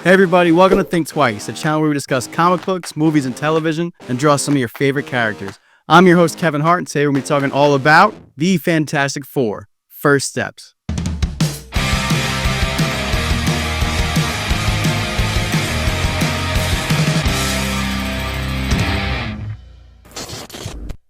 Hey everybody, welcome to Think Twice, a channel where we discuss comic books, movies, and television, and draw some of your favorite characters. I'm your host, Kevin Hart, and today we're going to be talking all about the Fantastic Four, First Steps.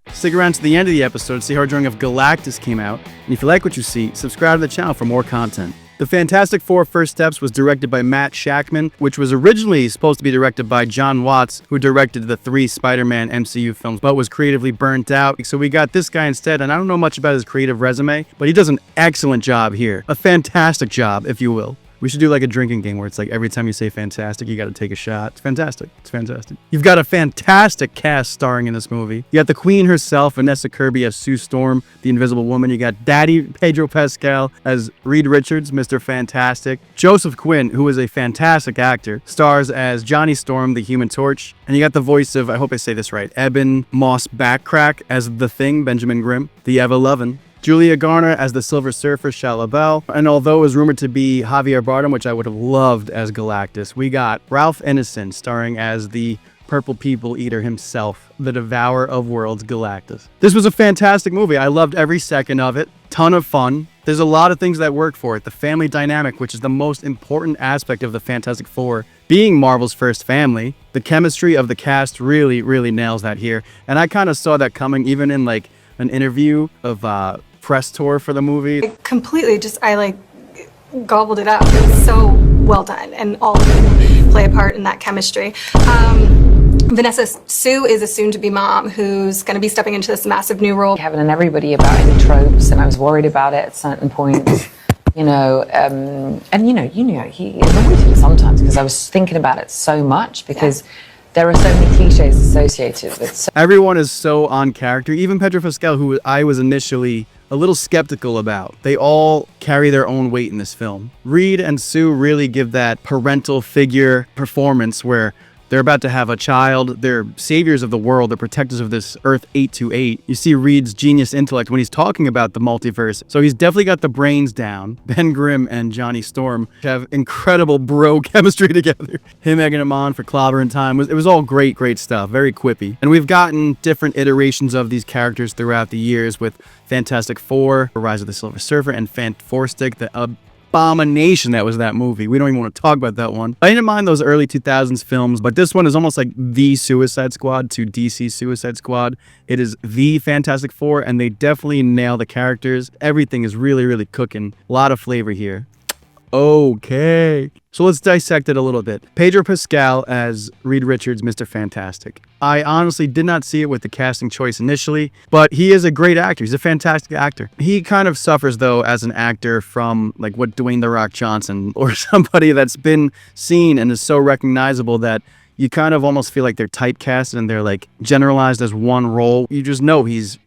Stick around to the end of the episode to see how our drawing of Galactus came out, and if you like what you see, subscribe to the channel for more content. The Fantastic Four First Steps was directed by Matt Shakman, which was originally supposed to be directed by John Watts, who directed the 3 Spider-Man MCU films, but was creatively burnt out. So we got this guy instead, and I don't know much about his creative resume, but he does an excellent job here. A fantastic job, if you will. We should do like a drinking game where it's like every time you say fantastic, you got to take a shot. It's fantastic. It's fantastic. You've got a fantastic cast starring in this movie. You got the Queen herself, Vanessa Kirby as Sue Storm, the Invisible Woman. You got Daddy Pedro Pascal as Reed Richards, Mr. Fantastic. Joseph Quinn, who is a fantastic actor, stars as Johnny Storm, the Human Torch. And you got the voice of, I hope I say this right, Eben Moss Backcrack as The Thing, Benjamin Grimm, the Ever-Lovin'. Julia Garner as the Silver Surfer, Shia LaBeouf. And although it was rumored to be Javier Bardem, which I would have loved as Galactus, we got Ralph Ineson starring as the Purple People Eater himself, the Devourer of Worlds, Galactus. This was a fantastic movie. I loved every second of it. Ton of fun. There's a lot of things that work for it. The family dynamic, which is the most important aspect of the Fantastic Four, being Marvel's first family. The chemistry of the cast really nails that here. And I kind of saw that coming even in like an interview of press tour for the movie. I gobbled it up. It was so well done, and all of them play a part in that chemistry. Vanessa Sue is a soon-to-be mom who's going to be stepping into this massive new role. Kevin and everybody about any tropes, and I was worried about it at certain points. He annoyed me sometimes because I was thinking about it so much because. Yeah. There are so many cliches associated with it. Everyone is so on character. Even Pedro Pascal, who I was initially a little skeptical about. They all carry their own weight in this film. Reed and Sue really give that parental figure performance where they're about to have a child. They're saviors of the world. They're protectors of this Earth 828. You see Reed's genius intellect when he's talking about the multiverse. So he's definitely got the brains down. Ben Grimm and Johnny Storm have incredible bro chemistry together. Him egging him on for clobbering time. It was all great stuff. Very quippy. And we've gotten different iterations of these characters throughout the years with Fantastic Four, Rise of the Silver Surfer, and Fantastic, the abomination that was that movie. We don't even want to talk about that one. I didn't mind those early 2000s films, but this one is almost like the Suicide Squad to DC Suicide Squad. It is the Fantastic Four, and they definitely nail the characters. Everything is really cooking. A lot of flavor here. Okay. So let's dissect it a little bit. Pedro Pascal as Reed Richards, Mr. Fantastic. I honestly did not see it with the casting choice initially, but he is a great actor. He's a fantastic actor. He kind of suffers, though, as an actor from like what Dwayne "The Rock" Johnson or somebody that's been seen and is so recognizable that you kind of almost feel like they're typecasted and they're like generalized as one role. You just know he's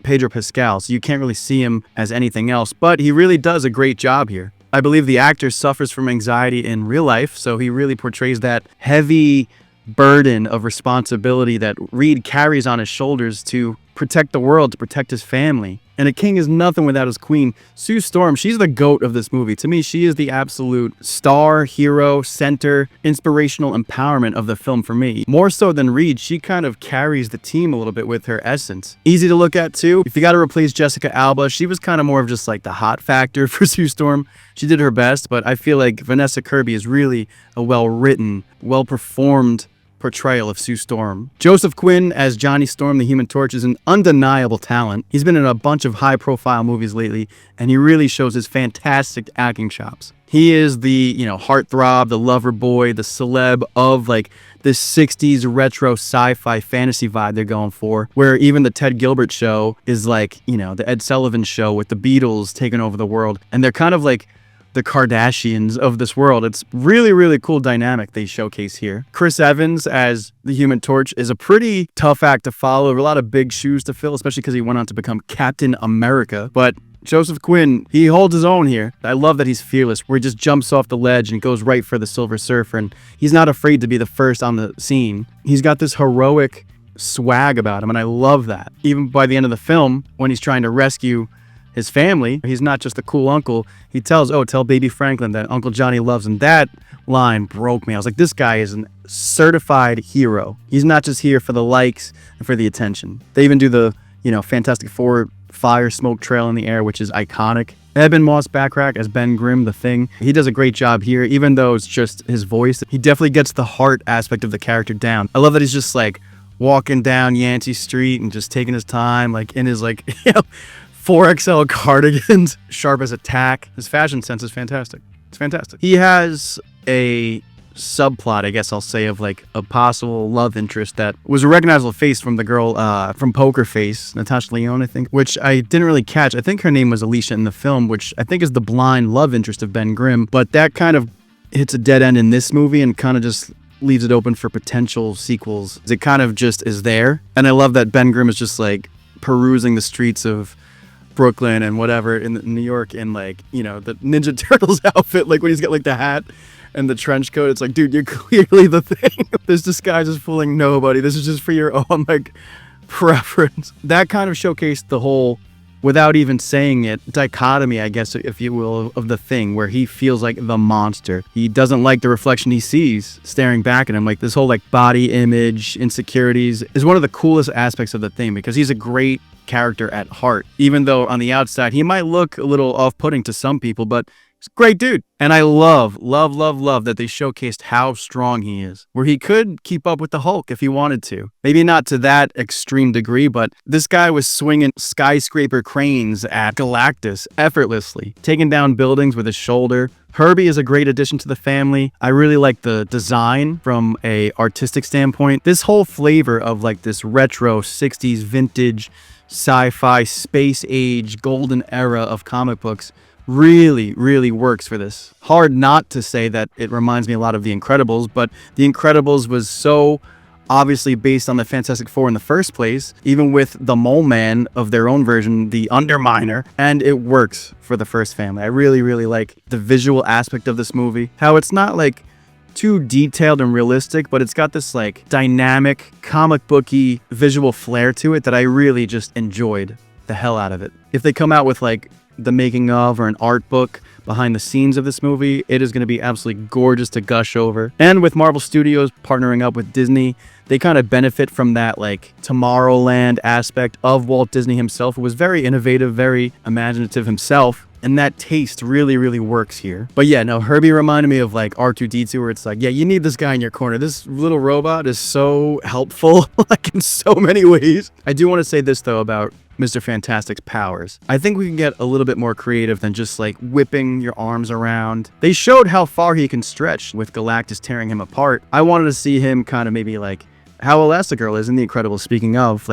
Pedro Pascal, so you can't really see him as anything else, but he really does a great job here. I believe the actor suffers from anxiety in real life, so he really portrays that heavy burden of responsibility that Reed carries on his shoulders to protect the world, to protect his family. And a king is nothing without his queen. Sue Storm, she's the GOAT of this movie. To me, she is the absolute star, hero, center, inspirational empowerment of the film for me. More so than Reed, she kind of carries the team a little bit with her essence. Easy to look at too. If you got to replace Jessica Alba, she was kind of more of just like the hot factor for Sue Storm. She did her best, but I feel like Vanessa Kirby is really a well-written, well-performed portrayal of Sue Storm. Joseph Quinn as Johnny Storm, the Human Torch, is an undeniable talent. He's been in a bunch of high-profile movies lately, and he really shows his fantastic acting chops. He is the, heartthrob, the lover boy, the celeb of like this 60s retro sci-fi fantasy vibe they're going for, where even the Ted Gilbert show is like, the Ed Sullivan show with the Beatles taking over the world, and they're kind of like the Kardashians of this world. It's really cool dynamic they showcase here. Chris Evans as the Human Torch is a pretty tough act to follow. A lot of big shoes to fill, especially because he went on to become Captain America. But Joseph Quinn, he holds his own here. I love that he's fearless, where he just jumps off the ledge and goes right for the Silver Surfer, and he's not afraid to be the first on the scene. He's got this heroic swag about him, and I love that. Even by the end of the film, when he's trying to rescue his family. He's not just a cool uncle. He tells, oh, tell baby Franklin that Uncle Johnny loves him. That line broke me. I was like, this guy is a certified hero. He's not just here for the likes and for the attention. They even do the, Fantastic Four fire smoke trail in the air, which is iconic. Eben Moss Backrack as Ben Grimm, the Thing. He does a great job here, even though it's just his voice. He definitely gets the heart aspect of the character down. I love that he's just like walking down Yancey Street and just taking his time, like in his 4XL cardigans, sharp as a tack. His fashion sense is fantastic. It's fantastic. He has a subplot, I guess I'll say, of like a possible love interest that was a recognizable face from the girl from Poker Face, Natasha Lyonne, I think, which I didn't really catch. I think her name was Alicia in the film, which I think is the blind love interest of Ben Grimm, but that kind of hits a dead end in this movie and kind of just leaves it open for potential sequels. It kind of just is there, and I love that Ben Grimm is just like perusing the streets of Brooklyn and whatever in New York in the Ninja Turtles outfit, like when he's got like the hat and the trench coat. It's like, dude, you're clearly the Thing. This disguise is fooling nobody. This is just for your own preference. That kind of showcased the whole, without even saying it, dichotomy, I guess, if you will, of the Thing, where he feels like the monster. He doesn't like the reflection he sees staring back at him. Like this whole body image, insecurities is one of the coolest aspects of the Thing, because he's a great character at heart, even though on the outside he might look a little off-putting to some people, but he's a great dude. And I love that they showcased how strong he is, where he could keep up with the Hulk if he wanted to. Maybe not to that extreme degree, but this guy was swinging skyscraper cranes at Galactus effortlessly, taking down buildings with his shoulder. Herbie is a great addition to the family. I really like the design from a artistic standpoint. This whole flavor of this retro 60s vintage sci-fi space age golden era of comic books really works for this. Hard not to say that it reminds me a lot of The Incredibles, but The Incredibles was so obviously based on the Fantastic Four in the first place, even with the Mole Man of their own version, the Underminer, and it works for the first family. I really like the visual aspect of this movie, how it's not too detailed and realistic, but it's got this dynamic comic booky visual flair to it that I really just enjoyed the hell out of it. If they come out with the making of or an art book behind the scenes of this movie, it is going to be absolutely gorgeous to gush over. And with Marvel Studios partnering up with Disney, they kind of benefit from that Tomorrowland aspect of Walt Disney himself, who was very innovative, very imaginative himself. And that taste really works here. But yeah, no, Herbie reminded me of R2-D2, where it's you need this guy in your corner. This little robot is so helpful, in so many ways. I do want to say this though about Mr. Fantastic's powers. I think we can get a little bit more creative than just whipping your arms around. They showed how far he can stretch with Galactus tearing him apart. I wanted to see him kind of maybe how Elastigirl is in The Incredibles, speaking of,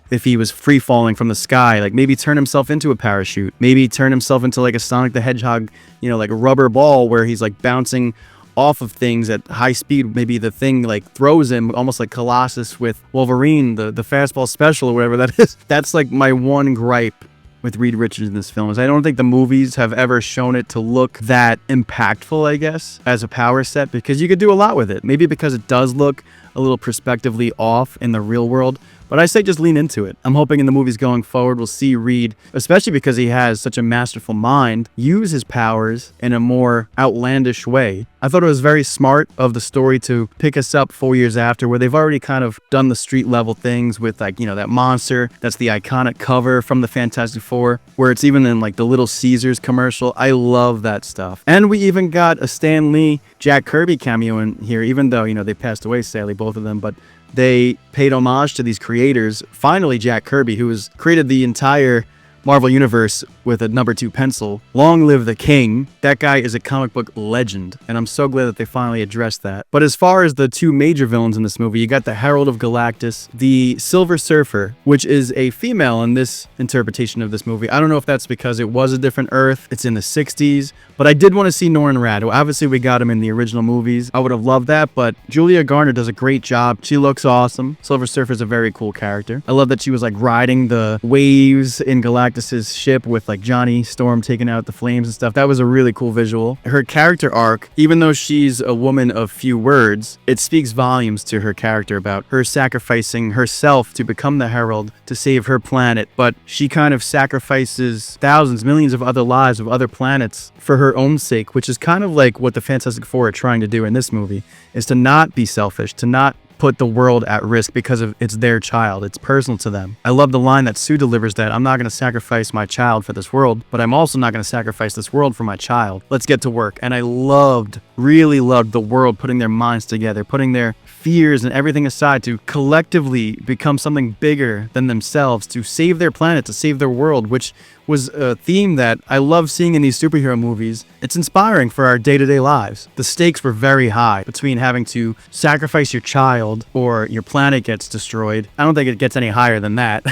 if he was free falling from the sky, maybe turn himself into a parachute, maybe turn himself into a Sonic the Hedgehog, a rubber ball where he's bouncing off of things at high speed. Maybe the Thing throws him almost like Colossus with Wolverine, the fastball special or whatever that is. That's my one gripe with Reed Richards in this film, is I don't think the movies have ever shown it to look that impactful, I guess, as a power set, because you could do a lot with it. Maybe because it does look a little perspectively off in the real world, but I say just lean into it. I'm hoping in the movies going forward we'll see Reed, especially because he has such a masterful mind, use his powers in a more outlandish way. I thought it was very smart of the story to pick us up 4 years after, where they've already kind of done the street level things with that monster that's the iconic cover from the Fantastic Four, where it's even in the Little Caesars commercial. I love that stuff. And we even got a Stan Lee, Jack Kirby cameo in here, even though, they passed away, sadly, both of them, but they paid homage to these creators. Finally, Jack Kirby, who has created the entire Marvel Universe with a number 2 pencil. Long live the king. That guy is a comic book legend, and I'm so glad that they finally addressed that. But as far as the 2 major villains in this movie, you got the Herald of Galactus, the Silver Surfer, which is a female in this interpretation of this movie. I don't know if that's because it was a different Earth, it's in the 60s, but I did want to see Norrin Radd. Obviously, we got him in the original movies. I would have loved that, but Julia Garner does a great job. She looks awesome. Silver Surfer is a very cool character. I love that she was riding the waves in Galactus's ship with like Johnny Storm taking out the flames and stuff. That was a really cool visual. Her character arc, even though she's a woman of few words, it speaks volumes to her character about her sacrificing herself to become the Herald to save her planet. But she kind of sacrifices thousands, millions of other lives of other planets for her own sake, which is kind of like what the Fantastic Four are trying to do in this movie, is to not be selfish, to not put the world at risk because of it's their child. It's personal to them. I love the line that Sue delivers, that I'm not going to sacrifice my child for this world, but I'm also not going to sacrifice this world for my child. Let's get to work. And I really loved the world putting their minds together, putting their fears and everything aside to collectively become something bigger than themselves, to save their planet, to save their world, which was a theme that I love seeing in these superhero movies. It's inspiring for our day-to-day lives. The stakes were very high between having to sacrifice your child or your planet gets destroyed. I don't think it gets any higher than that.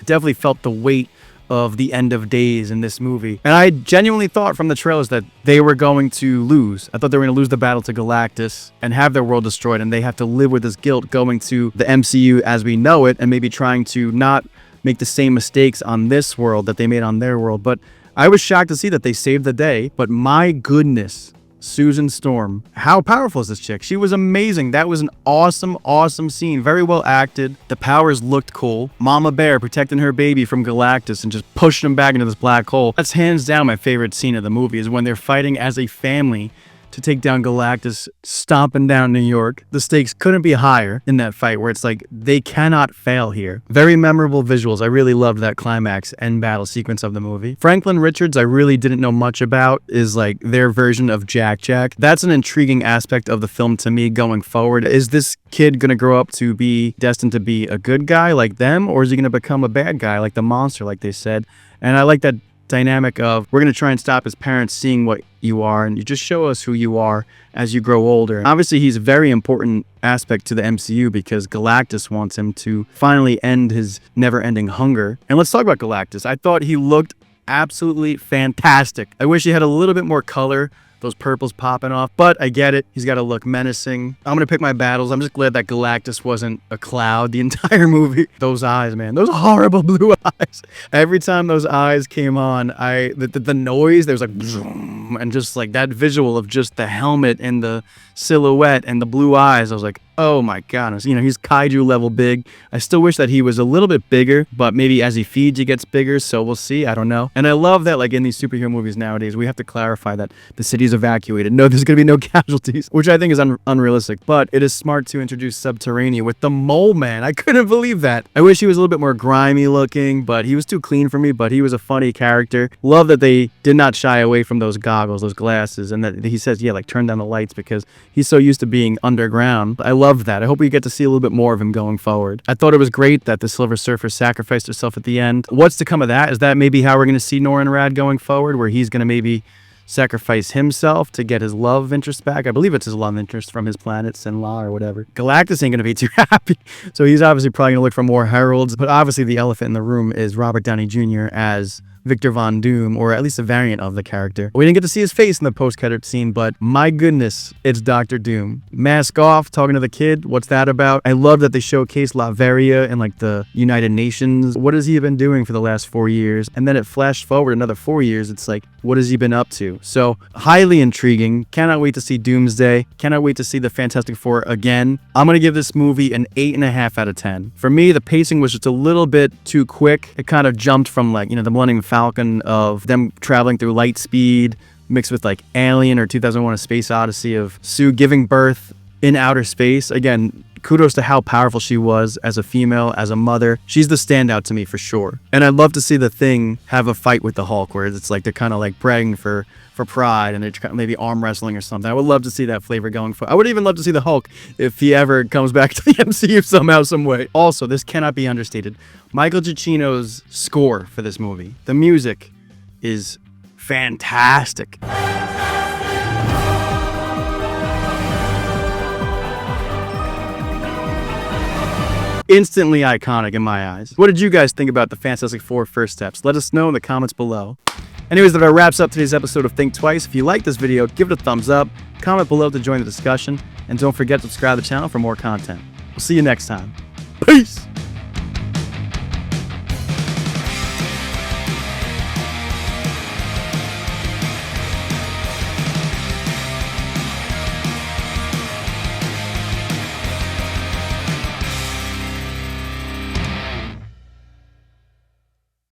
Definitely felt the weight of the end of days in this movie. And I genuinely thought from the trailers that they were going to lose. I thought they were going to lose the battle to Galactus and have their world destroyed, and they have to live with this guilt going to the MCU as we know it and maybe trying to not make the same mistakes on this world that they made on their world. But I was shocked to see that they saved the day. But my goodness, Susan Storm, how powerful is this chick? She was amazing. That was an awesome scene. Very well acted. The powers looked cool. Mama Bear protecting her baby from Galactus and just pushing him back into this black hole. That's hands down my favorite scene of the movie, is when they're fighting as a family to take down Galactus, stomping down New York. The stakes couldn't be higher in that fight, where it's like, they cannot fail here. Very memorable visuals. I really loved that climax end battle sequence of the movie. Franklin Richards, I really didn't know much about, is like their version of Jack Jack. That's an intriguing aspect of the film to me going forward. Is this kid gonna grow up to be destined to be a good guy like them, or is he gonna become a bad guy like the monster, like they said? And I like that dynamic of, we're going to try and stop his parents seeing what you are, and you just show us who you are as you grow older. Obviously, he's a very important aspect to the MCU because Galactus wants him to finally end his never-ending hunger. And let's talk about Galactus. I thought he looked absolutely fantastic. I wish he had a little bit more color, those purples popping off, but I get it. He's got to look menacing. I'm gonna pick my battles. I'm just glad that Galactus wasn't a cloud the entire movie. Those eyes, man, those horrible blue eyes. Every time those eyes came on, the noise, there was like zoom, and just like that visual of just the helmet and the silhouette and the blue eyes. I was like, oh my goodness, he's kaiju level big. I still wish that he was a little bit bigger, but maybe as he feeds, he gets bigger, so we'll see. I don't know. And I love that, like in these superhero movies nowadays, we have to clarify that the city's evacuated. No, there's gonna be no casualties, which I think is unrealistic, but it is smart to introduce Subterranean with the Mole Man. I couldn't believe that. I wish he was a little bit more grimy looking, but he was too clean for me, but he was a funny character. Love that they did not shy away from those goggles, those glasses, and that he says, yeah, like turn down the lights because he's so used to being underground. I love that. I hope we get to see a little bit more of him going forward. I thought it was great that the Silver Surfer sacrificed herself at the end. What's to come of that? Is that maybe how we're going to see Norrin Radd going forward, where he's going to maybe sacrifice himself to get his love interest back? I believe it's his love interest from his planet, Sinla or whatever. Galactus ain't going to be too happy. So he's obviously probably going to look for more heralds. But obviously the elephant in the room is Robert Downey Jr. as Victor Von Doom, or at least a variant of the character. We didn't get to see his face in the post-credit scene, but my goodness, it's Dr. Doom. Mask off, talking to the kid. What's that about? I love that they showcase Latveria and like the United Nations. What has he been doing for the last 4 years? And then it flashed forward another 4 years. It's like, what has he been up to? So highly intriguing. Cannot wait to see Doomsday. Cannot wait to see the Fantastic Four again. I'm going to give this movie an 8.5 out of 10. For me, the pacing was just a little bit too quick. It kind of jumped from like, the Millennium Falcon of them traveling through light speed mixed with like Alien or 2001: A Space Odyssey of Sue giving birth in outer space. Again, kudos to how powerful she was as a female, as a mother. She's the standout to me for sure. And I'd love to see the Thing have a fight with the Hulk, where it's like they're kind of like bragging for pride and they're kind of maybe arm wrestling or something. I would love to see that flavor going forward. I would even love to see the Hulk if he ever comes back to the MCU somehow, some way. Also, this cannot be understated. Michael Giacchino's score for this movie, the music is fantastic. Instantly iconic in my eyes. What did you guys think about the Fantastic Four first steps? Let us know in the comments below. Anyways, that wraps up today's episode of Think Twice. If you like this video, give it a thumbs up, comment below to join the discussion, and don't forget to subscribe to the channel for more content. We'll see you next time. Peace!